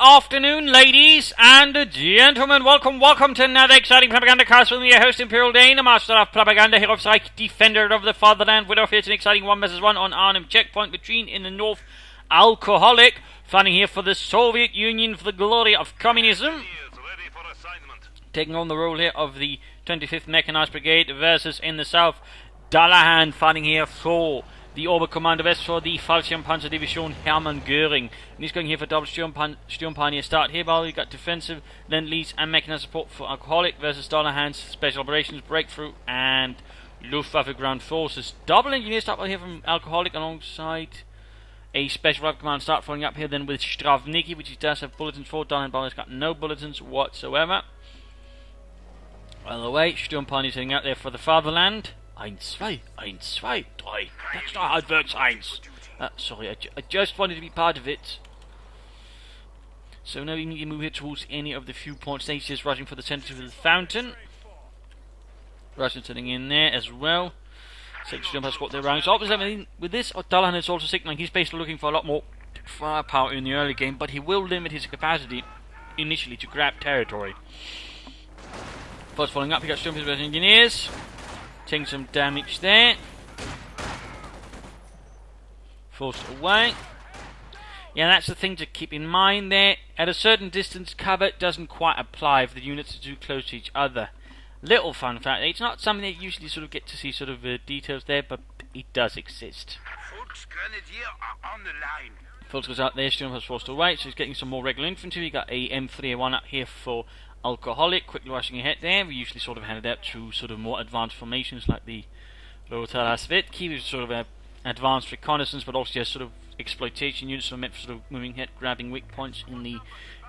afternoon, ladies and gentlemen. Welcome to another exciting Propagandacast with me, your host, Imperial Dane, the master of propaganda, hero of Reich, defender of the fatherland. We're off here to an exciting 1 vs 1 on Arnhem checkpoint between in the north, Alcoholic, fighting here for the Soviet Union for the glory of communism. Taking on the role here of the 25th Mechanized Brigade versus in the south, Dullahan, fighting here for the Oberkommando West for the Fallschirmpanzerdivision Hermann Göring. And he's going here for double Sturmpioneer start here, while we've got defensive, Lend-Lease and mechanized support for Alcoholic versus Dullahan's Special Operations, Breakthrough and Luftwaffe Ground Forces. Double engineer start here from Alcoholic alongside a Special Rifle Command start, following up here then with Stravniki, which he does have bulletins for. Dullahan has got no bulletins whatsoever. By the way, Sturmpioneer heading out there for the fatherland. 1, 2, 1, 2, 3. That's not how it works, Heinz. Sorry, I just wanted to be part of it. So now we need to move here towards any of the few points. He's just rushing for the center of the fountain. Russian sitting in there as well. Sturm has got their ranks. Obviously, with this, Dullahan is also signaling he's basically looking for a lot more firepower in the early game, but he will limit his capacity initially to grab territory. First following up, he got Sturm's engineers. Taking some damage there. Forced away. Yeah, that's the thing to keep in mind there. At a certain distance, cover doesn't quite apply if the units are too close to each other. Little fun fact, it's not something that you usually sort of get to see sort of details there, but it does exist. Fultz goes out there, Sturm has forced away, so he's getting some more regular infantry. We got a M3A1 up here for Alcoholic, quickly rushing ahead there. We usually sort of hand it out to sort of more advanced formations like the Lothar Svitki, which is sort of advanced reconnaissance, but also just sort of exploitation units, so meant for sort of moving ahead, grabbing weak points in the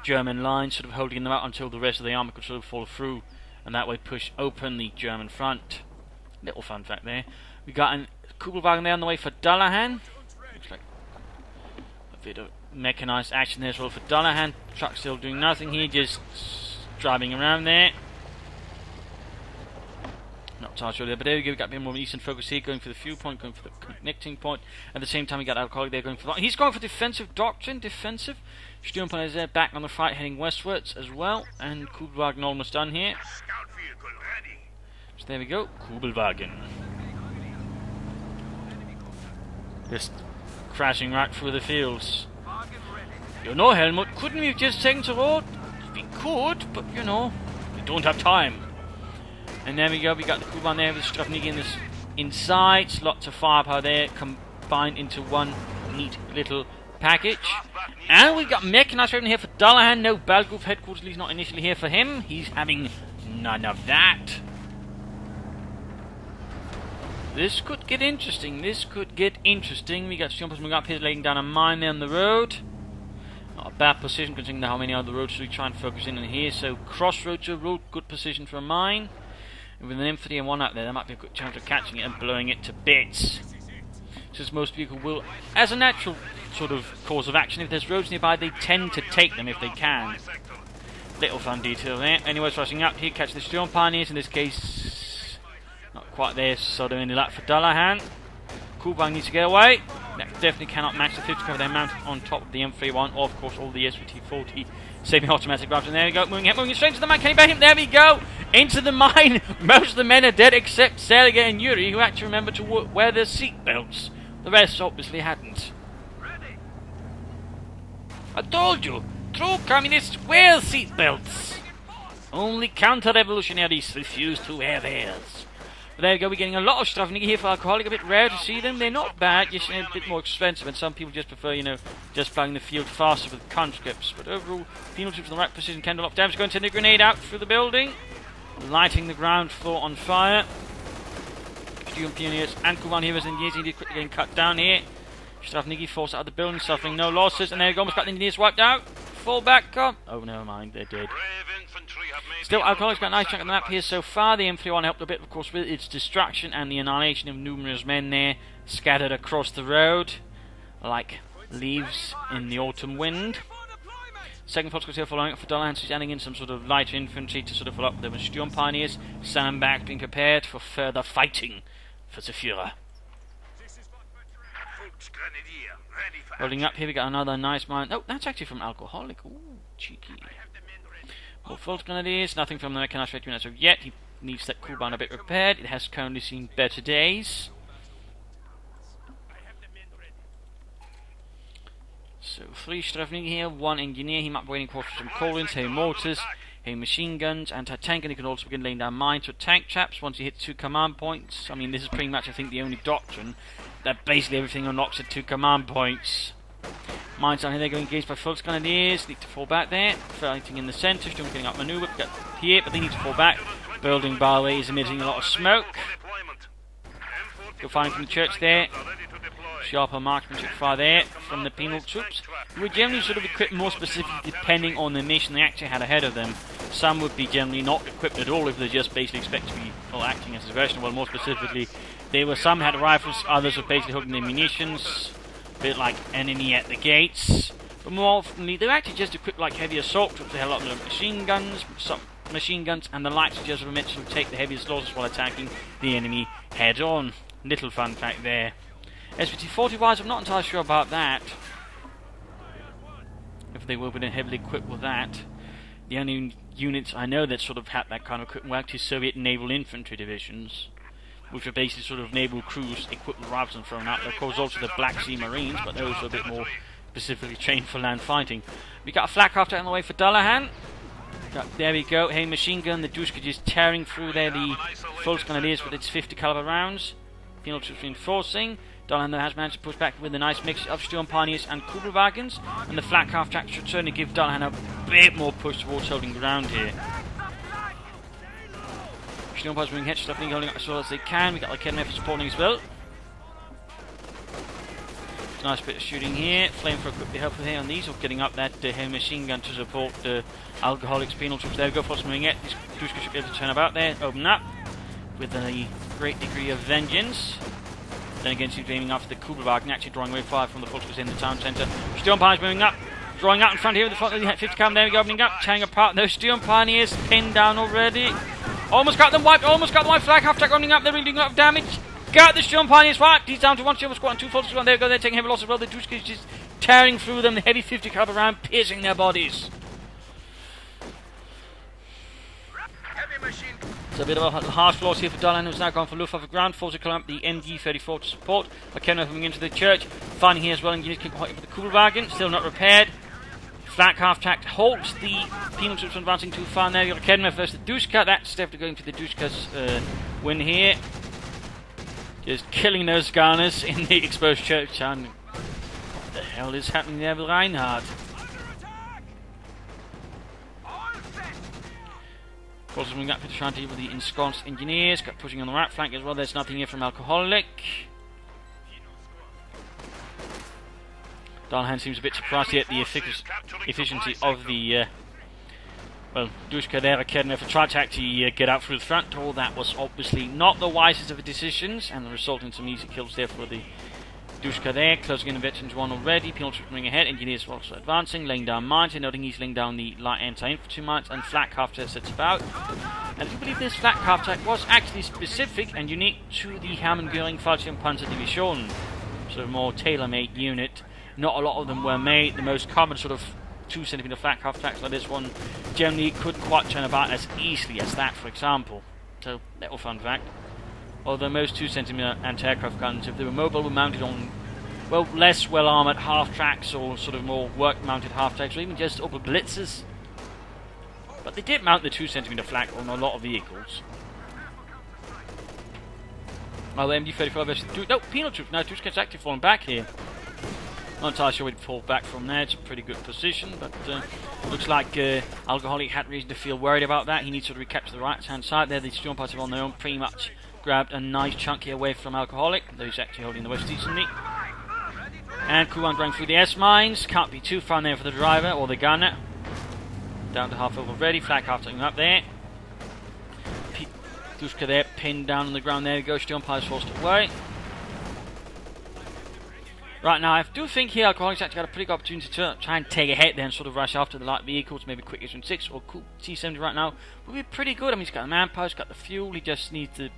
German lines, sort of holding them out until the rest of the army could sort of fall through, and that way push open the German front. Little fun fact there. We got a Kugelwagen there on the way for Dullahan. Looks like a bit of mechanized action there as well for Dullahan. Truck still doing nothing here, just driving around there. Not touched earlier, but there we go. We got a bit more eastern focus here, going for the fuel point, going for the connecting point. At the same time, we got Alcoholic there going for he's going for defensive doctrine, defensive. Sturmpioneer is there, back on the fight, heading westwards as well. And Kugelwagen almost done here. So there we go, Kugelwagen. Just crashing right through the fields. You know, Helmut, couldn't we have just taken the road? We could, but you know, we don't have time. And there we go, we got the Kuban there with Stravniki in this inside. Lots of firepower there combined into one neat little package. And we got mechanized here for Dullahan. No Balgoof headquarters, at least not initially here for him. He's having none of that. This could get interesting. This could get interesting. We got Sturmpioneer moving up here, laying down a mine there on the road. Not a bad position considering how many other roads we try and focus in on here. So crossroads are a road, good position for a mine. And with an M3A1 out there, there might be a good chance of catching it and blowing it to bits. Since most people will, as a natural sort of course of action, if there's roads nearby, they tend to take them if they can. Little fun detail there. Anyways, rushing up here, catch the Sturmpioneers. In this case, not quite there, so they're in the lap for Dullahan. Kugelwagen needs to get away. That definitely cannot match the 50 cover they mount on top of the M3A1, or of course all the SVT-40 semi-automatic rifles. And there we go, moving straight to the mine. Can he bait him? There we go! Into the mine! Most of the men are dead except Sergei and Yuri, who actually remembered to wear their seatbelts. The rest obviously hadn't. I told you! True communists wear seatbelts! Only counter-revolutionaries refuse to wear theirs. But there we go, we're getting a lot of Stravniki here for Alcoholic. A bit rare to see them. They're not bad, just a bit more expensive, and some people just prefer, you know, just playing the field faster with conscripts. But overall, penal troops in the right position can do a lot of damage. Going to send a grenade out through the building, lighting the ground floor on fire. Sturmpioneers and Kuban here as engineers indeed quickly getting cut down here. Stravniki forced out of the building, suffering no losses, and there we go, almost got the engineers wiped out. Fall back, come. Oh, never mind, they're dead. Still, Alcoholic's got a nice chunk of the map here so far. The M3A1 helped a bit, of course, with its destruction and the annihilation of numerous men there scattered across the road, like leaves in the autumn wind. Second Fox here following up for Dullahan, so he's adding in some sort of lighter infantry to sort of follow up with the Sturmpioneers. Sandbags being prepared for further fighting for the Führer. Rolling up here, we got another nice mine. Oh, that's actually from Alcoholic. Ooh. cheeky. More Fultz Grenadiers, nothing from the mechanized regiment as of yet. He needs that cooldown a bit repaired. It has currently seen better days. So 3 Strafning here, 1 engineer, he might be waiting for some Collins, heavy mortars, heavy machine guns, anti-tank, and he can also begin laying down mines or tank traps once he hits 2 command points. I mean, this is pretty much, I think, the only doctrine that basically everything unlocks at 2 command points. Mines down here, they're going engaged by Fultz Grenadiers, need to fall back there, fighting in the centre, still getting up manoeuvre, got here, but they need to fall back. Building, by the way, is emitting a lot of smoke. Go firing from the church there. Sharper marksmanship fire there from the penal troops, who were generally sort of equipped more specifically depending on the mission they actually had ahead of them. Some would be generally not equipped at all if they just basically expect to be acting as a diversion. Well, more specifically, some had rifles, others were basically holding their munitions, a bit like enemy at the gates. But more often, they were actually just equipped like heavy assault troops. They had a lot of machine guns, and the likes of just meant to take the heaviest losses while attacking the enemy head on. Little fun fact there. SVT-40 wise, I'm not entirely sure about that. If they were heavily equipped with that. The only units I know that sort of had that kind of equipment were actually Soviet naval infantry divisions, which were basically sort of naval crews equipped with rifles and thrown out. Of course, also the Black Sea Marines, but those were a bit more specifically trained for land fighting. We got a flak craft out on the way for Dullahan. There we go, hey, machine gun, the Dushka just tearing through there the Fultz Grenadiers with its 50 caliber rounds. Penal troops reinforcing. Dullahan has managed to push back with a nice mix of Sturm Pioneers and Kugelwagons, and the flak half track should certainly give Dullahan a bit more push towards holding ground here. Sturm Pioneers being hit, Strafning holding up as well as they can. We got like KNF supporting as well. Nice bit of shooting here. Flamethrower could be helpful here on these, or getting up that heavy machine gun to support the Alcoholics penal troops. There we go, Force moving it. These Dushka should be able to turn about there, open up with a great degree of vengeance. Then again, she's aiming after the Kugelwagen, actually drawing away fire from the fortress in the town centre. Sturm Pioneers moving up, drawing out in front here with the front of the 50 cam. There we go, opening up, tearing apart. Those Sturm Pioneers pinned down already. Almost got them wiped, flag half track running up, they're really doing a lot of damage. Got the Sturm Pioneers wiped. He's down to 1 Sturm squad and 2 fortress squad. There we go, they're taking heavy loss as well. The Dushka is just tearing through them, the heavy 50 caliber round piercing their bodies. So a bit of a harsh loss here for Dullahan, who's now gone for Luftwaffe ground force to climb up the MG-34 to support. McKenna moving into the church, finding here as well, and you can hit with the Kugelwagen, still not repaired. Flak half-track halts the penal troops from advancing too far. Now you've got Kedma versus the Dushka. That's definitely going to the Dushka's win here. Just killing those gunners in the exposed church. And what the hell is happening there with Reinhardt? Also moving up to Shanti with the ensconced engineers, got pushing on the right flank as well. There's nothing here from Alcoholic. Dullahan seems a bit surprised at the efficiency of the Dushka there. Kedma for trying to actually get out through the front door. That was obviously not the wisest of the decisions, and the result in some easy kills there for the Dushka there. Closing in a bit into one already. Penal troops moving ahead. Engineers also advancing, laying down mines. And noting he's laying down the light anti-infantry mines, and flak half-track sets about. And I do believe this flak half-track was actually specific and unique to the Hermann-Göring Fallschirmpanzer Division, sort of more tailor-made unit. Not a lot of them were made. The most common sort of 2 cm flak half-tracks like this one generally couldn't quite turn about as easily as that, for example. So, little fun fact. Although most 2 cm anti-aircraft guns, if they were mobile, were mounted on, well, less well-armoured half-tracks or sort of more work-mounted half-tracks, or even just upper blitzers. But they did mount the 2 cm flak on a lot of vehicles. Well, the MD-35 versus... No, penal troops now. Dushka's actually falling back here. Not entirely sure we'd fall back from there. It's a pretty good position, but looks like Alcoholic had reason to feel worried about that. He needs to recapture the right-hand side there. The Sturm Party on their own pretty much grabbed a nice chunk here away from Alcoholic, though he's actually holding the west decently. And Kuwan going through the S-mines. Can't be too far there for the driver or the gunner. Down to half level already. Flag half taking up there. Dushka there, pinned down on the ground. There we go. Sturm Party forced away. Right, now I do think here Alcoholic's actually got a pretty good opportunity to try and take a hit there and sort of rush after the light vehicles, maybe quick S-6 or cool T-70 right now. Would be pretty good. I mean, he's got the manpower, he's got the fuel, he just needs the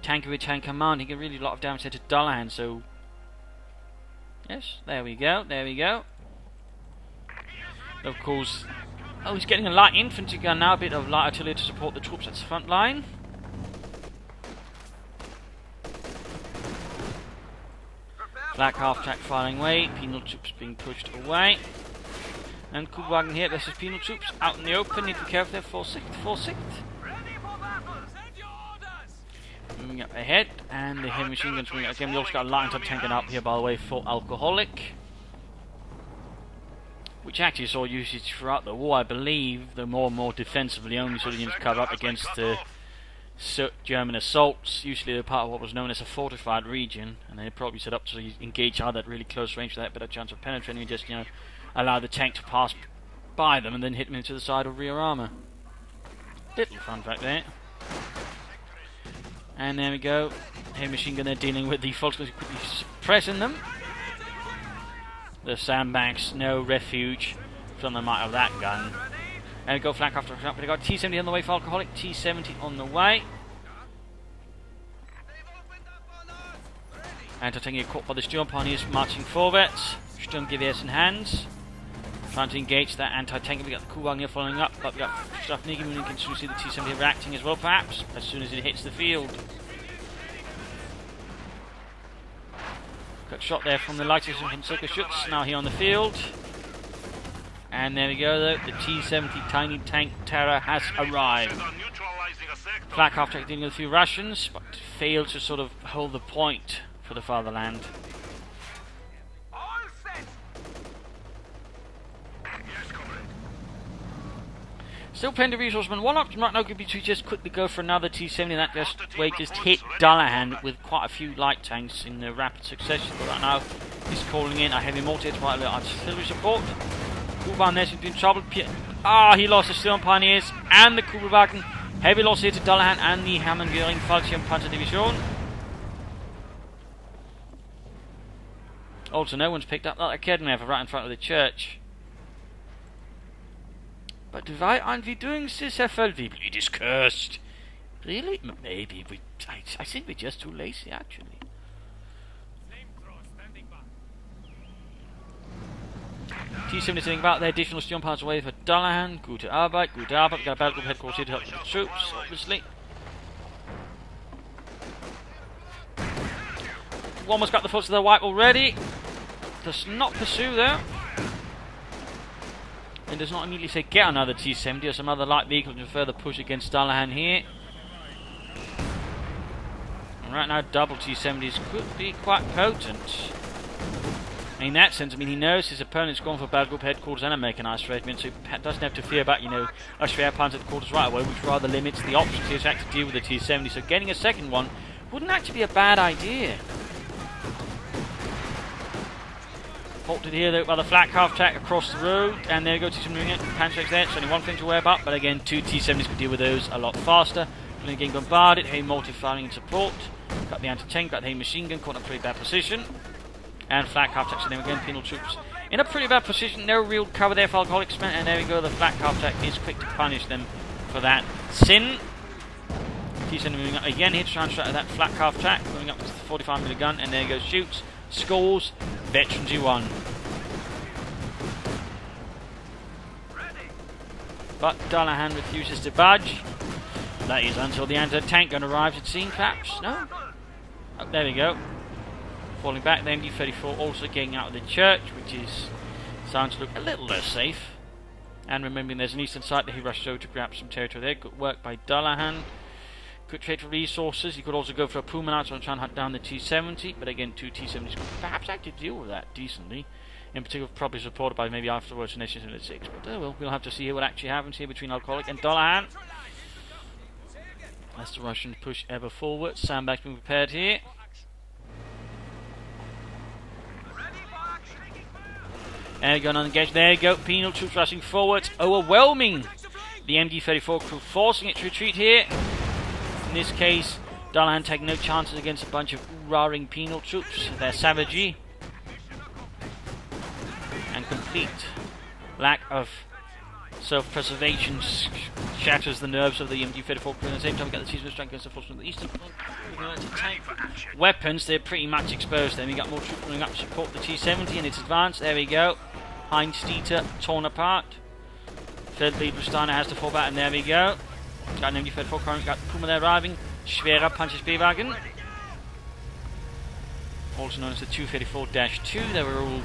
tank with tank command. He can really do a lot of damage here to Dullahan, so... Yes, there we go, there we go. Of course, Oh, he's getting a light infantry gun now, a bit of light artillery to support the troops at the front line. Black half-track firing away, penal troops being pushed away. And Kuhwagen here versus penal troops out in the open, need to be careful there, 4-6. Moving up ahead, and the heavy machine guns moving up again. We also got a light tank up here, by the way, for Alcoholic, which actually saw usage throughout the war, I believe, though more and more defensively, only sort of units cover up against the German assaults. Usually they're part of what was known as a fortified region, and they're probably set up to engage either at really close range with that better chance of penetrating, and just, you know, allow the tank to pass by them and then hit them into the side of rear armour. Little fun fact there. And there we go. Heavy machine gun there dealing with the Volkswagen, quickly suppressing them. The sandbags, no refuge from the might of that gun. And we go flank after flank. We got T-70 on the way for Alcoholic, T-70 on the way. And taking caught by the Sturm is marching forwards. Sturmgewehrs in hands. Trying to engage that anti-tank. We got the Kuhwagen here following up, but we got Strafnigi moving in to see the T-70 reacting as well, perhaps, as soon as it hits the field. Got shot there from the lightest from Circus Schutz, now here on the field. And there we go, though, the T-70 tiny tank terror has arrived. Flak half-track dealing with a few Russians, but failed to sort of hold the point for the fatherland. Still plenty of resources, but one option right now could be to just quickly go for another T-70. That just way just hit Dullahan with quite a few light tanks in rapid succession. But right now he's calling in a heavy mortar to provide a little artillery support. Kuhwagen there seems to be in trouble. He lost the Sturm Pioneers and the Kuhwagen. Heavy loss here to Dullahan and the Hammond-Göring Fallschirmpanzerdivision. Also, no one's picked up that academy right in front of the church. But why aren't we doing this, Herr Feldwebel? It is cursed. Really? Maybe we... I think we're just too lazy, actually. T-70 sitting about there. Additional Sturmpanzer away for Dullahan. Gute Arbeit. We've got a battle group headquarters here to help with the troops, obviously. Almost got the foot to the wipe already. Does not pursue there. And does not immediately say get another T-70 or some other light vehicle to further push against Dullahan here. And right now double T-70s could be quite potent. In that sense, I mean, he knows his opponent's gone for battle group headquarters and a mechanized regiment, so he doesn't have to fear about, you know, a Schwerpanzer headquarters right away, which rather limits the options he has to deal with the T-70. So getting a second one wouldn't actually be a bad idea. Halted here though by the flak half-track across the road, and there we go, T-70 panzers there. It's only one thing to worry about, but again, two T-70s could deal with those a lot faster. Getting bombarded, heavy mortar firing in support. Got the anti-tank, got the heavy machine gun, caught in a pretty bad position. And flak half-track, so then again, penal troops in a pretty bad position, no real cover there for Alcoholics, and there we go, the flak half-track is quick to punish them for that sin. T-70 moving up again here to try and strike that flak half-track, moving up with the 45mm gun, and there he goes, shoots, scores, veterans you won. But Dullahan refuses to budge. That is until the anti-tank gun arrives, it seems, perhaps? No? Oh, there we go. Falling back, the MD-34 also getting out of the church, which is starting to look a little less safe. And remembering there's an eastern side that he rushed over to grab some territory there. Good work by Dullahan. Could trade for resources. He could also go for a Puma now to try and hunt down the T-70, but again, two T-70s could perhaps actually deal with that decently. In particular, probably supported by maybe afterwards Nation 6. But well, we'll have to see what actually happens here between Alcoholic and Dullahan. As the Russians push ever forward, sandbags being prepared here. There you go, unengaged. There you go, penal troops rushing forward, overwhelming the MD-34 crew, forcing it to retreat here. In this case, Dullahan taking no chances against a bunch of roaring penal troops. They're savagery and complete lack of self-preservation shatters the nerves of the MD-34 crew. At the same time, we get the T-70 strike against the forces of the eastern front. Weapons, they're pretty much exposed. Then we got more troops coming up to support the T-70 and its advance. There we go. Heinz Dieter torn apart. Third lead Steiner has to fall back, and there we go. Got an MG34 current, got Puma there arriving. Schwerer punches B-Wagen. Also known as the 234-2. There were all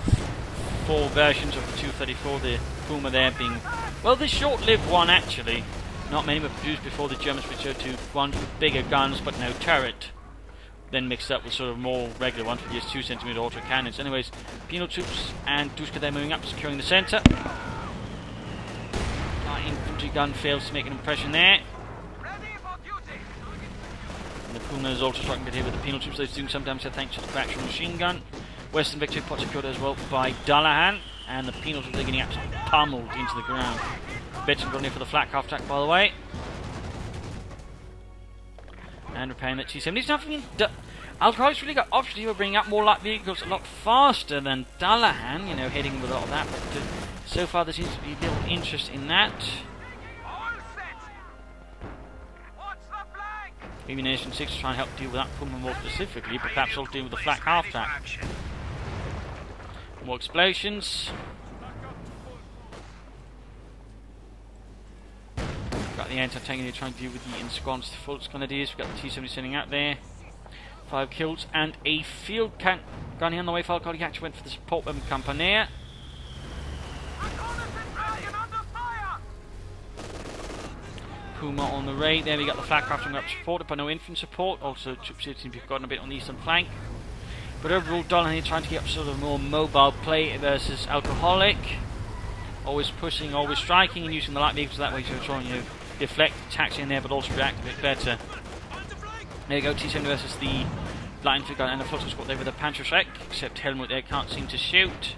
4 versions of the 234, the Puma there being, well, the short-lived one actually. Not many were produced before the Germans switched over to ones with bigger guns but no turret. Then mixed up with sort of more regular ones with just 2 cm auto cannons. Anyways, penal troops and Duska there moving up, securing the centre. Infantry gun fails to make an impression there. And the Puma is also striking a bit here with the penal troops. Those doing some damage thanks to the fractional machine gun. Western victory pot secured as well by Dullahan. And the penal troops are getting absolutely pummeled into the ground. Veteran running for the flak half track, by the way. And repairing that T-70. Nothing. Alcoholics really got options here, bringing up more light vehicles a lot faster than Dullahan, you know, hitting with a lot of that. But so far there seems to be little interest in that. Maybe Nation 6 to try and help deal with that Puma more specifically, but perhaps also deal with the flak half track. More explosions. Got the anti-tank here trying to deal with the ensconced Fultz grenadiers. We've got the T-70 sitting out there. 5 kills and a field gun here on the way. Falcon actually went for the support weapon company. Puma on the raid. There we got the flak crafting up supported by no infantry support. Also, troops here seem to have gotten a bit on the eastern flank. But overall, Dullahan here trying to get up sort of more mobile play versus Alcoholic. Always pushing, always striking, and using the light vehicles that way to try and, you know, deflect attacks in there, but also react a bit better. There you go, T-70 versus the light infantry gun and the Flux squad there with the Panzerschreck, except Helmut there can't seem to shoot.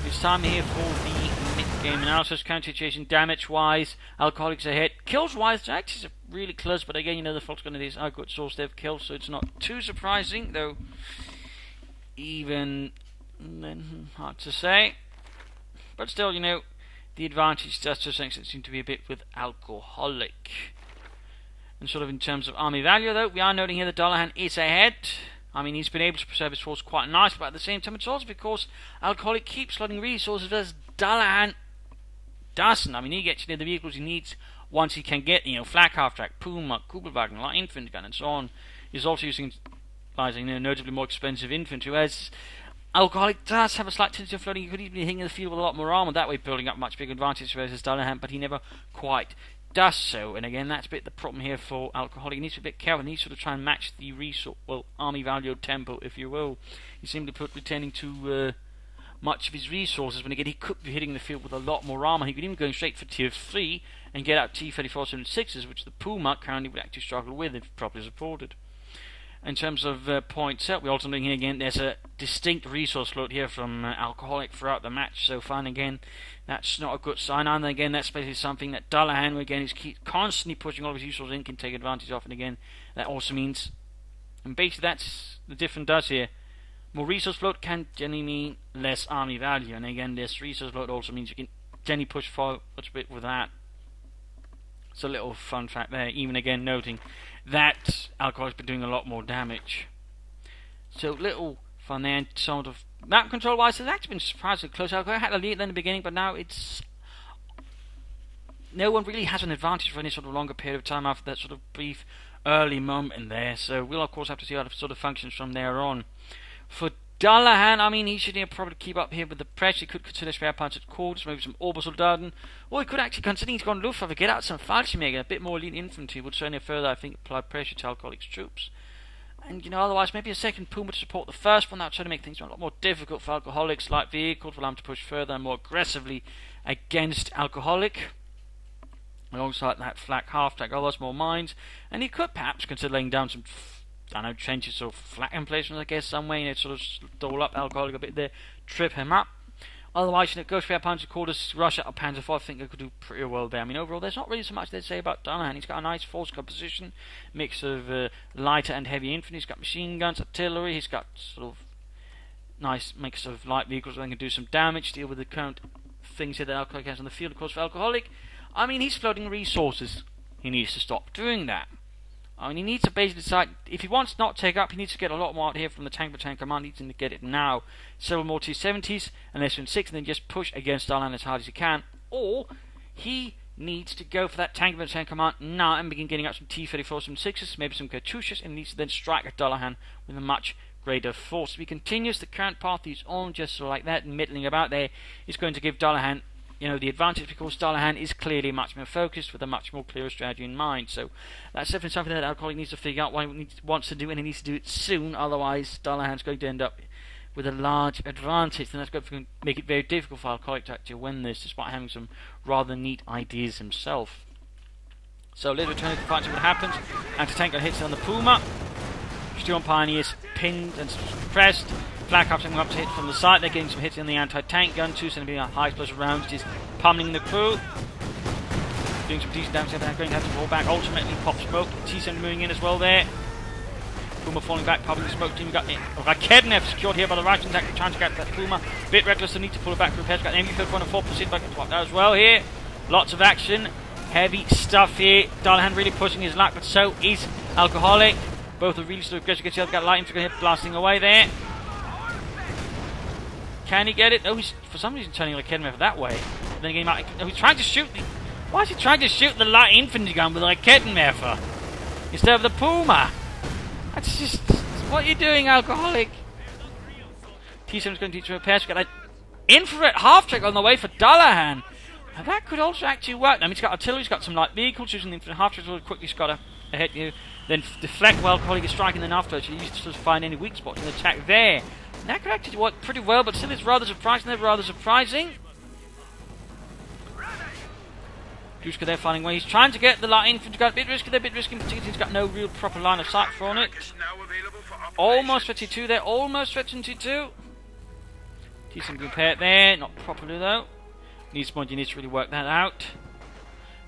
It's time here for the mid-game analysis. Counter-situation damage-wise, Alcoholics are hit. Kills-wise, they're actually really close, but again, you know, the Flux grenadiers are good source they've killed, so it's not too surprising, though even then, hard to say. But still, you know, the advantage does to some extent seem to be a bit with Alcoholic. And sort of in terms of army value, though, we are noting here that Dullahan is ahead. I mean, he's been able to preserve his force quite nice, but at the same time, it's also because Alcoholic keeps flooding resources, whereas Dullahan doesn't. I mean, he gets, you know, the vehicles he needs once he can get, you know, flak half track, Puma, Kugelwagen, light infantry gun, and so on. He's also using, you know, notably more expensive infantry, whereas Alcoholic does have a slight tendency of flooding. He could even be hitting the field with a lot more armor, that way building up much bigger advantage versus Dullahan, but he never quite does so. And again, that's a bit the problem here for Alcoholic. He needs to be a bit careful. He needs to sort of try and match the resource, well, army value tempo, if you will. He's simply returning to much of his resources when again he could be hitting the field with a lot more armor. He could even go straight for tier 3 and get out T-34-76s, which the Puma currently would actually struggle with if properly supported. In terms of points up, we're also looking here again, there's a distinct resource float here from Alcoholic throughout the match so far, and again, that's not a good sign. And again, that's basically something that Dullahan, who again is constantly pushing all of his resources in, can take advantage of, and again, that also means, and basically that's the difference does here. More resource float can generally mean less army value, and again, this resource float also means you can generally push forward a bit with that. It's a little fun fact there, even again noting that Alcoholic's been doing a lot more damage. So little fun there, and sort of map control wise, it's actually been surprisingly close. Alcoholic had a lead in the beginning, but now it's no one really has an advantage for any sort of longer period of time after that sort of brief early moment in there. So we'll of course have to see how it sort of functions from there on. For Dullahan, I mean, he should probably keep up here with the pressure. He could consider spare parts at quarters, maybe some Obersoldaten, or he could actually, considering he's gone Luftwaffe, get out some Fallschirmjäger, a bit more elite infantry would certainly further, I think, apply pressure to Alcoholic's troops. And, you know, otherwise, maybe a second Puma to support the first one. That would try to make things a lot more difficult for Alcoholic's light vehicles, will allow him to push further and more aggressively against Alcoholic. Alongside that flak half-track, otherwise more mines. And he could perhaps consider laying down some, I don't know, trenches or flak emplacements, I guess, some way, you know, sort of stall up Alcoholic a bit there, trip him up. Otherwise, you know, go for our Panzer quarters, rush out of Panzer 4, I think they could do pretty well there. I mean, overall, there's not really so much to say about Dullahan. He's got a nice force composition, mix of lighter and heavy infantry. He's got machine guns, artillery. He's got sort of nice mix of light vehicles that can do some damage, deal with the current things here that Alcoholic has on the field. Of course, for Alcoholic, I mean, he's floating resources. He needs to stop doing that. I mean, he needs to basically decide, if he wants to not take up, he needs to get a lot more out here from the tank battalion command. He needs to get it now. Several more T-70s, and less than 6, and then just push against Dullahan as hard as he can. Or, he needs to go for that tank battalion command now and begin getting out some T-34, some 6s, maybe some Coh2s, and needs to then strike at Dullahan with a much greater force. If he continues the current path he's on, just sort of like that, middling about there, is going to give Dullahan, you know, the advantage, because Dullahan is clearly much more focused with a much more clearer strategy in mind. So that's definitely something that Alcoholic needs to figure out what he wants to do, and he needs to do it soon. Otherwise, Dullahan's going to end up with a large advantage, and that's going to make it very difficult for Alcoholic to actually win this, despite having some rather neat ideas himself. So let's return to the fight, see what happens. Anti-tank gun hits on the Puma. Steel Pioneers pinned and suppressed. Flak Ops coming up to hit from the side. They're getting some hits in the anti-tank gun. 2 centimeter high explosive rounds, just pummeling the crew. Doing some decent damage. They're going to have to fall back. Ultimately, pop smoke. T-70 moving in as well there. Puma falling back, popping the smoke team. We've got Raketnev secured here by the Russians. Trying to get that Puma. Bit reckless, they need to pull it back for repairs. Got an MV-34 and a 4% back to as well here. Lots of action. Heavy stuff here. Dullahan really pushing his luck, but so is Alcoholic. Both are really sort of aggressive against the other. Got light infantry here blasting away there. Can he get it? Oh, he's for some reason turning Raketnev that way. Then again, he's trying to shoot the... Why is he trying to shoot the light infantry gun with a Raketnev instead of the Puma? That's just... What are you doing, Alcoholic? T-7's going to teach repairs. We've got an infrared half-track on the way for Dullahan. Now that could also actually work. I mean, he's got artillery, he's got some light vehicles, using the infrared half-track really quickly. He's got to hit you. Then deflect while Alcoholic is striking, then afterwards. You used to sort of find any weak spots and attack there. And that could actually work pretty well, but still it's rather surprising. They're rather surprising. Dushka there finding where he's trying to get the light infantry gun. A bit risky there, particularly he's got no real proper line of sight for it. Almost 52 there, almost 52. Decent repair there, not properly though. Needs more units to really work that out.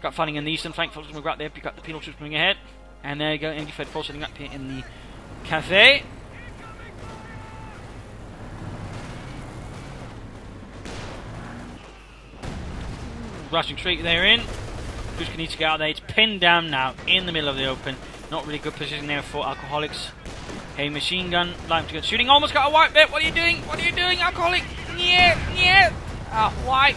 Got fighting in the eastern flank, folks, we've got there, pick up the penal troops moving ahead. And there you go, MD-34 setting up here in the cafe. Rushing straight there in. Dushka needs to get out there. It's pinned down now in the middle of the open. Not really good position there for Alcoholics. Hey, machine gun, light to get shooting. Almost got a wipe there. What are you doing? What are you doing, Alcoholic? Yeah. Wipe.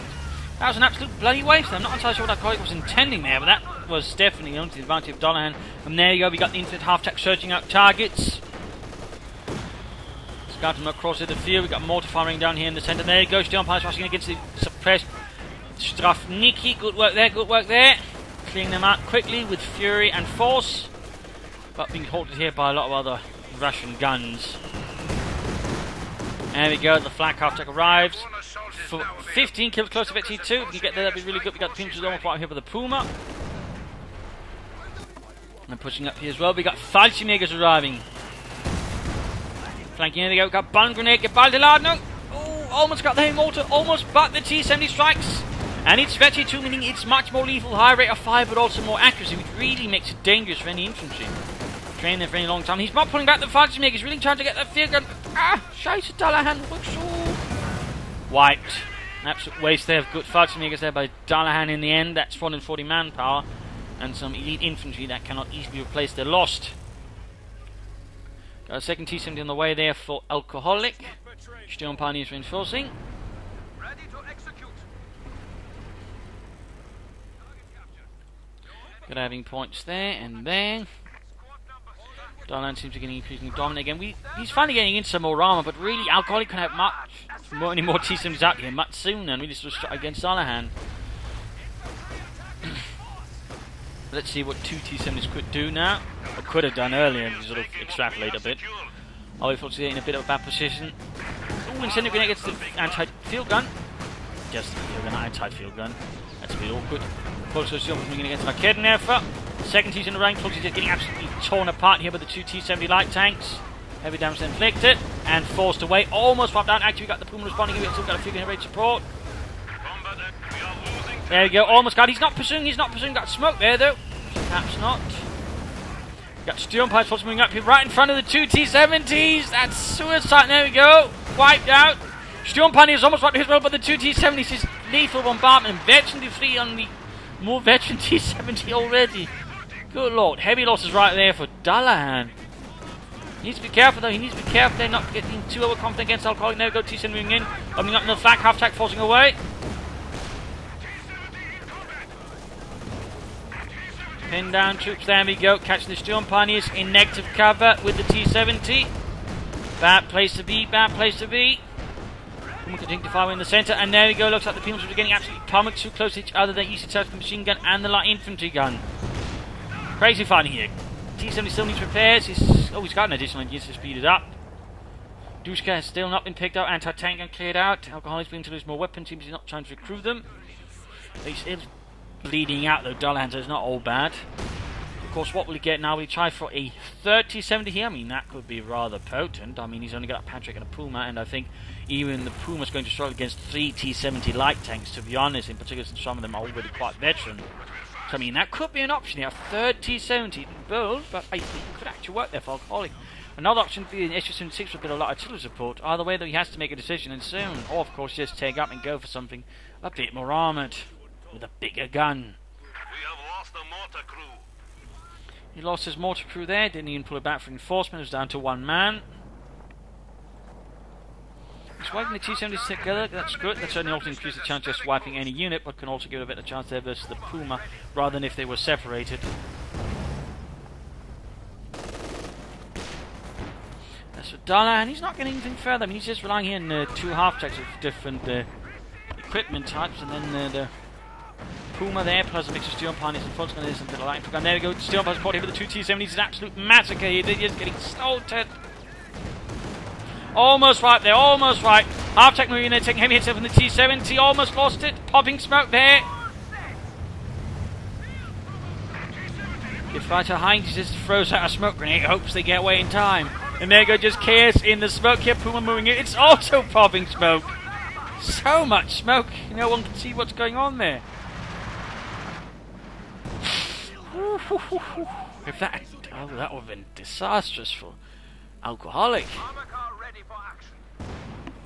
That was an absolute bloody waste. I'm not entirely sure what Alcoholic was intending there, but that was definitely only to the advantage of Dullahan. And there you go. We got the infantry half-track searching out targets. Scouting across the field. We got mortar firing down here in the centre. There you go. Steel Pirates rushing against the suppressed Strafniki, good work there. Clearing them out quickly with fury and force. But being halted here by a lot of other Russian guns. There we go, the flak half-track arrives. 15 kills close to T2. If we can get there, that'd be really good. We got the Pimpers almost right here with the Puma. And pushing up here as well. We got Fallschirmjägers arriving. Flanking in, there we go. We got Ballengrenade, Gebaldeladung. Oh, almost got the heavy mortar, almost, but the T-70 strikes. And it's T2, meaning it's much more lethal, high rate of fire, but also more accuracy, which really makes it dangerous for any infantry. Trained there for any long time. He's not pulling back the Fallschirmjäger. He's really trying to get that field gun. Scheiße, Dullahan. Wiped. An absolute waste there of good Fallschirmjägers there by Dullahan in the end. That's 440 manpower. And some elite infantry that cannot easily be replaced. They're lost. Got a second T-70 on the way there for Alcoholic. Steel Pioneers reinforcing. Good having points there and there. Dullahan seems to be getting increasingly dominant again. He's finally getting in some more armor, but really Alcoholic can have any more T-70s out here much sooner and really sort of strike against Dullahan. Let's see what 2 T-70s could do now, or could have done earlier, and sort of extrapolate a bit. I'll be fortunately in a bit of a bad position. Ooh, incendiary grenade gets the anti-field gun. Just the field gun, anti-field gun. That's a bit awkward. Also, still moving against Raketnev. Second T's in the rank, Foxy's getting absolutely torn apart here by the 2 T-70 light tanks. Heavy damage inflicted and forced away. Almost wiped out. Actually, we got the Puma responding. We've still got a few rate support. There we go. Almost got. He's not pursuing. Got smoke there though. Perhaps not. Got Steel Pirates force moving up here right in front of the 2 T-70s. That's suicide. There we go. Wiped out. Steel Pioneers almost wiped as well, but the 2 T-70s is lethal bombardment. Veteran free on the more veteran T-70 already. Good lord, heavy losses right there for Dullahan. He needs to be careful though, he needs to be careful there, not getting too overconfident against Alcoholic. Now go T7 moving in, opening up another flak, half track forcing away. Pin down troops, there we go, catching the Storm Pioneers in negative cover with the T-70. Bad place to be, bad place to be. Puma continuing to fire in the centre, and there we go, looks like the Pumas are getting absolutely pummeled, too close to each other, their easy touch the machine gun and the light infantry gun. Crazy fun here. T-70 still needs repairs, he's got an additional engine to speed it up. Dushka has still not been picked up, anti-tank gun cleared out, Alcoholic's beginning to lose more weapons, seems he's not trying to recruit them. He's still bleeding out though, Dullahan, so it's not all bad. Of course, what will he get now? Will he try for a 30-70 here? I mean, that could be rather potent. I mean, he's only got a Patrick and a Puma, and I think even the Puma's going to struggle against 3 T-70 light tanks, to be honest, in particular since some of them are already quite veteran. So, I mean, that could be an option here. 3rd T-70 bold, but I think it could actually work there for Alcoholic. Another option would be an SU-76 with a bit of light artillery support. Either way, though, he has to make a decision, and soon. Or, of course, just take up and go for something a bit more armoured, with a bigger gun. We have lost the mortar crew. He lost his mortar crew there, didn't even pull it back for reinforcement, it was down to 1 man. He's wiping the T-70s together, that's good, that certainly also increases the chance of just wiping any unit, but can also give it a better chance there versus the Puma, rather than if they were separated. That's for Dullahan, he's not getting anything further, I mean he's just relying here on 2 half-tracks of different equipment types, and then the Puma there, plus a mix of Steel Pioneers and Fulton, and a bit of light gun. There we go, Steel Pioneers caught here with the 2 T-70s, it's an absolute massacre here, they're just getting slaughtered. Almost right there, almost right. Half-track moving there, taking heavy hits from the T-70, almost lost it, popping smoke there. If Fighter Heinz just throws out a smoke grenade, hopes they get away in time. And there you go, just chaos in the smoke here, Puma moving in, it's also popping smoke. So much smoke, no one can see what's going on there. If that, oh, that would have been disastrous for Alcoholic.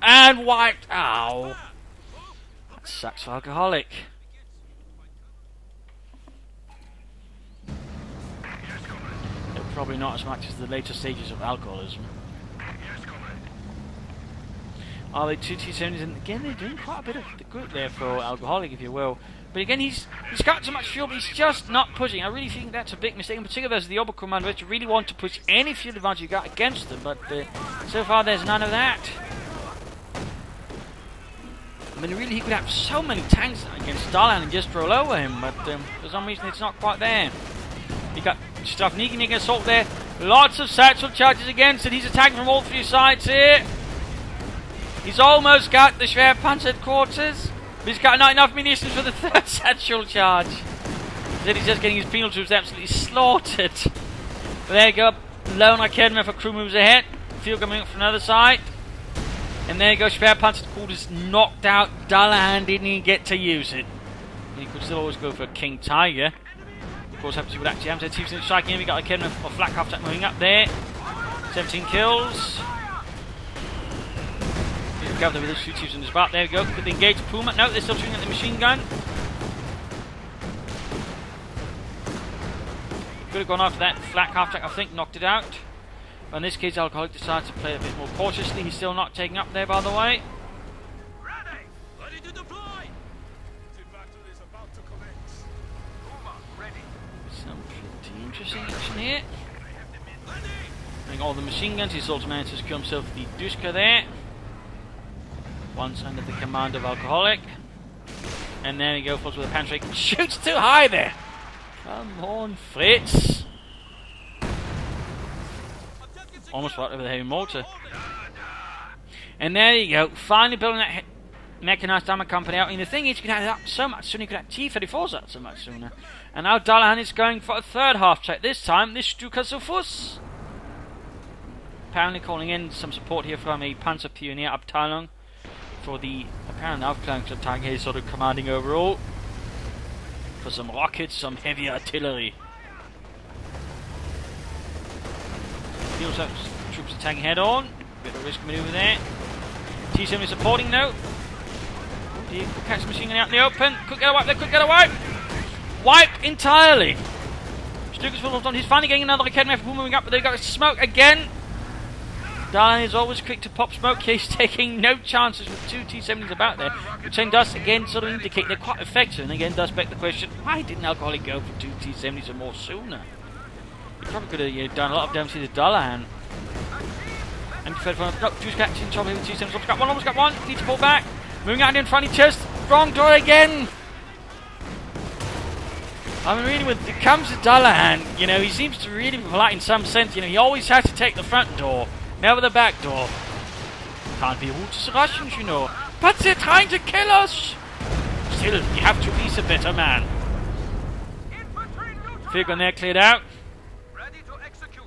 And wiped. Ow. That sucks for Alcoholic. No, probably not as much as the later stages of alcoholism. Are they 2 T-70s? And again, they're doing quite a bit of the good there for Alcoholic, if you will. But again, he's got so much fuel, but he's just not pushing. I really think that's a big mistake, in particular versus the Oberkommando, which you really want to push any fuel advantage you got against them, but so far there's none of that. I mean, really, he could have so many tanks against Dullahan and just roll over him, but for some reason it's not quite there. He got stuff making assault there. Lots of satchel charges against it. He's attacking from all 3 sides here. He's almost got the Schwerpanzer quarters. But he's got not enough munitions for the 3rd satchel charge. Then he's just getting his penal troops absolutely slaughtered. But there you go. Lone Academy for crew moves ahead. Field coming up from another side. And there you go. Schwerpanzer quarters knocked out. Dullahan didn't even get to use it. And he could still always go for a King Tiger. Of course, have to see what actually happens. T-70 striking in. We got Academy for flak half track moving up there. 17 kills. Covered with the 2 T-70s in the spot. There we go. Could they engage Puma? No, they're still shooting at the machine gun. Could have gone after that flak half track, I think, knocked it out. But in this case, Alcoholic decided to play a bit more cautiously. He's still not taking up there, by the way. Ready to deploy. Battle is about to commence. Puma, ready. Some pretty interesting action here. Having all the machine guns, he's also managed to secure himself the Dushka there. Once under the command of Alcoholic. And there we go, falls with a Patrick. Shoots too high there! Come on, Fritz! Almost right over the heavy mortar. And there you go, finally building that mechanized armor company out. And the thing is, you can have it up so much sooner, you could have T-34s out so much sooner. And now Dullahan is going for a 3rd half track. This time, this Stuka Sufus. Apparently calling in some support here from a Panzer Pioneer Abteilung. For the apparent outflank attack here, sort of commanding overall. For some rockets, some heavy artillery. He also has troops attacking head on. Bit of a risk maneuver there. T-70 supporting though. He could catch the machine gun out in the open. Could get a wipe there, could get a wipe. Wiped entirely. Stuka's full on. He's finally getting another Academy Puma moving up, but they've got smoke again. Dullahan is always quick to pop smoke. He's taking no chances with 2 T-70s about there, which then does again sort of indicate they're quite effective. And again does beg the question, why didn't Alcoholic go for 2 T-70s or more sooner? He probably could have done a lot of damage to Dullahan. And fed from no, Drew's got in trouble here with T-70s. Almost got one. Needs to pull back. Moving out in front of chest. Wrong door again. I mean, really, when it comes to Dullahan, you know, he seems to really be polite in some sense. You know, he always has to take the front door. Never the back door. Can't be rude to Russians, you know. But they're trying to kill us! Still, you have to be a better man. Fig on there cleared out. Ready to execute.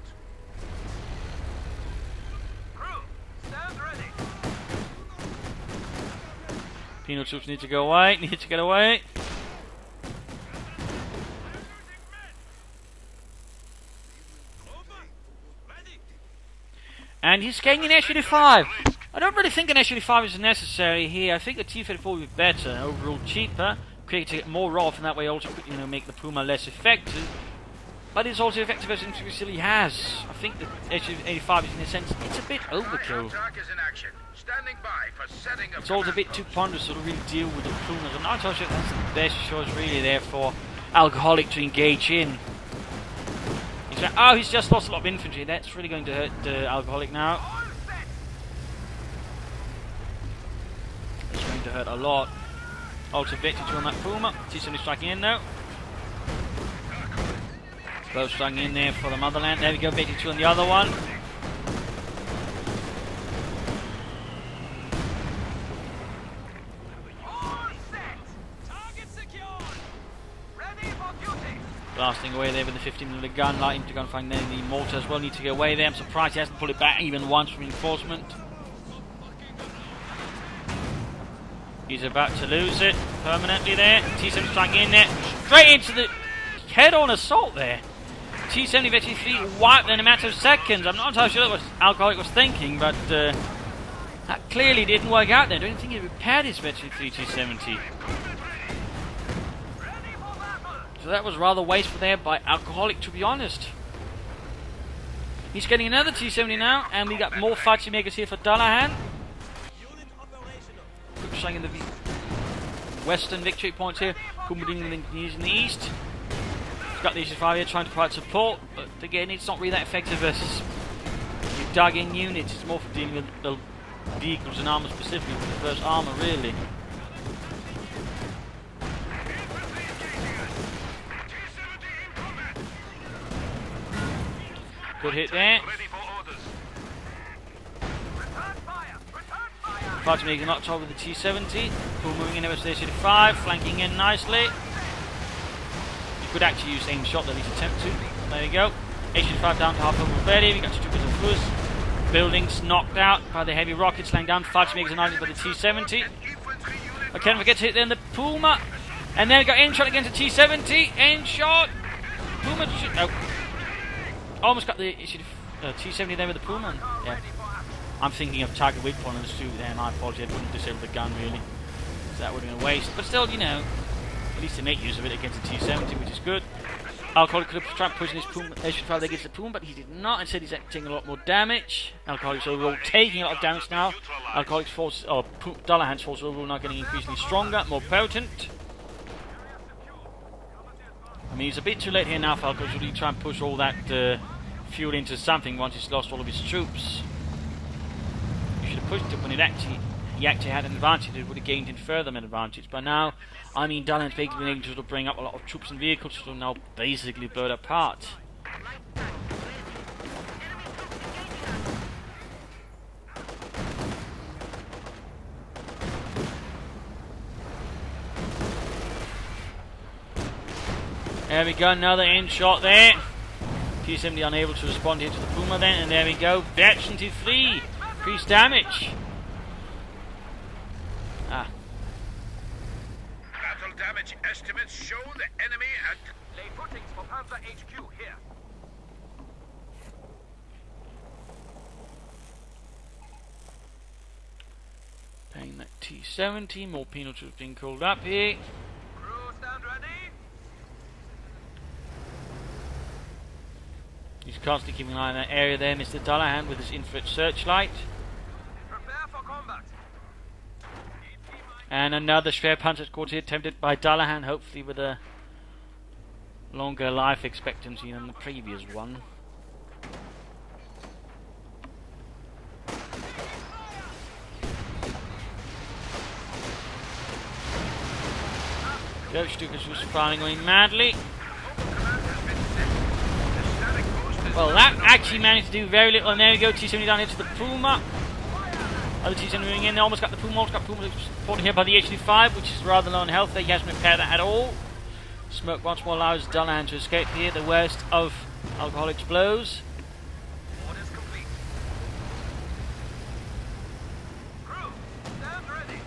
Crew, stand ready. Penal troops need to go away. Need to get away. And he's getting an S-85. I don't really think an S-85 is necessary here. I think a T-34 would be better, overall cheaper, create more off, and that way also make the Puma less effective. But it's also effective as it has. I think the S-85 is in a sense, it's a bit overkill. It's also a bit too ponderous to really deal with the Pumas. I'm not so sure that's the best choice really there for Alcoholic to engage in. Oh, he's just lost a lot of infantry. That's really going to hurt Alcoholic now. It's going to hurt a lot. Also, Victor on that Puma. T-70 striking in now. Both striking in there for the motherland. There we go, Victor 2 on the other one. Blasting away there with the 15mm gun, lighting to go and find the mortar as well. Need to get away there. I'm surprised he hasn't pulled it back even once from reinforcement. He's about to lose it permanently there. T-70 striking in there. Straight into the head-on assault there. T-70 actually wiped in a matter of seconds. I'm not entirely sure what Alcoholic was thinking, but that clearly didn't work out there. I don't think he repaired his Veteran 3 T-70. So that was rather wasteful there by Alcoholic, to be honest. He's getting another T-70 now, and we got more fighting makers here for Dullahan. Quick in the western victory points here. Kumbuding in the east. He's got the H5 here trying to provide support, but again, it's not really that effective versus your dug-in units. It's more for dealing with the vehicles and armor specifically, with the first armor, really. Good hit there. Fighting making not trouble with the T-70. Cool moving in over to the H-85, flanking in nicely. You could actually use aim shot, at least attempt to. There you go. H-85 down to half over ready. We got Stukas and Fuzz. Buildings knocked out by the heavy rockets laying down. Fighting makers and by the T-70. I can't forget to hit then the Puma. And then we got aim shot against the T-70. Aim shot. Puma. Oh. Almost got the T-70 there with the Puma. Yeah. I'm thinking of target weak point on the suit there, and I apologize, I wouldn't disable the gun really. So that would have been a waste. But still, at least they make use of it against the T-70, which is good. Alcoholic could have tried pushing his Puma H-5 against the Puma, but he did not. Instead, he's taking a lot more damage. Alcoholic's overall taking a lot of damage now. Alcoholic's forces, or Dullahan's forces overall now getting increasingly stronger, more potent. I mean, he's a bit too late here now, Falco, to really try and push all that fuel into something once he's lost all of his troops. He should have pushed it when he actually had an advantage. It would have gained him further an advantage. But now, I mean, Dullahan's basically been able to bring up a lot of troops and vehicles to now basically blow it apart. There we go, another in shot there. T-70 unable to respond here to the Puma then, and there we go. Veteran T3, increased damage. Battle damage estimates show the enemy at lay footings for Panzer HQ here. Paying that T-70, more penal troops being called up here. Crew stand ready. He's constantly keeping an eye on that area there, Mr. Dullahan, with his infrared searchlight. Prepare for combat. And another Schwerpanzer Quarter attempted by Dullahan, hopefully with a longer life expectancy than the previous one. Coh2 was firing away madly. Well, that actually managed to do very little, and there we go, T-70 down into the Puma. Other T-70 moving in, they almost got the Puma, supported here by the HD-5, which is rather low on health there. He hasn't repaired that at all. Smoke once more allows Dullahan to escape here, the worst of Alcoholic's blows. Orders complete. Crew, stand ready.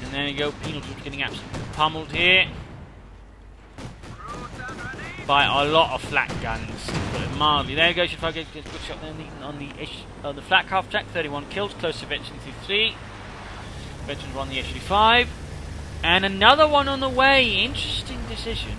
And there you go, Penal Troops getting absolutely pummeled here Crew, stand ready. by a lot of flak guns, to put it mildly. There you go, should get a good shot there on the flak half track. 31 kills, close to Veteran 3. Veterans won the HD-5. And another one on the way. Interesting decision.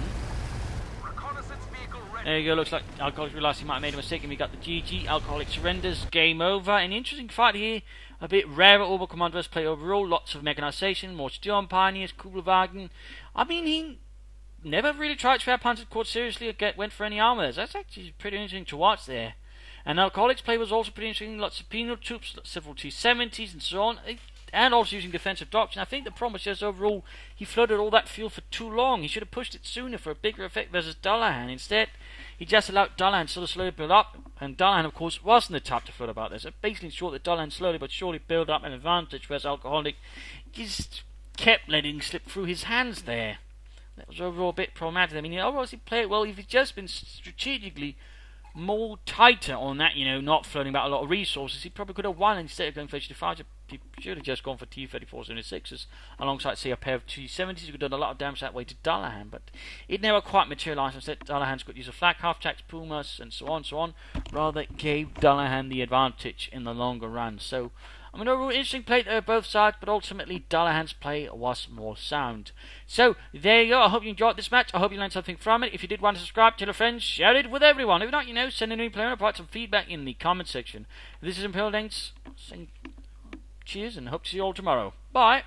Reconnaissance vehicle ready. There you go, looks like Alcoholic realised he might have made a mistake and we got the GG. Alcoholic surrenders, game over. An interesting fight here. A bit rarer Orbital Commandos play overall. Lots of mechanisation, more steel on Pioneers, Kugelwagen. I mean, he never really tried Schwerpanzer Corps seriously or went for any armours. That's actually pretty interesting to watch there. And Alcoholic's play was also pretty interesting. Lots of penal troops, several T-70s and so on. And also using defensive doctrine. I think the problem was just overall he flooded all that fuel for too long. He should have pushed it sooner for a bigger effect versus Dullahan. Instead, he just allowed Dullahan to sort of slowly build up. And Dullahan, of course, wasn't the type to flood about this. So basically ensured that Dullahan slowly but surely built up an advantage, whereas Alcoholic just kept letting slip through his hands there. That was overall a bit problematic. I mean, he obviously played well if he'd just been strategically more tighter on that, you know, not floating about a lot of resources. He probably could have won instead of going for HD-5. He should have just gone for T-34-76s alongside, say, a pair of T-70s. He could have done a lot of damage that way to Dullahan, but it never quite materialised. Instead, Dullahan's got use of flak half-tracks, Pumas, and so on, rather gave Dullahan the advantage in the longer run. So, I mean, overall, interesting play to both sides, but ultimately, Dullahan's play was more sound. So, there you go. I hope you enjoyed this match. I hope you learned something from it. If you did want to subscribe, tell your friends, share it with everyone. If not, you know, send a new player and provide some feedback in the comment section. This is Imperial Danes saying cheers and hope to see you all tomorrow. Bye.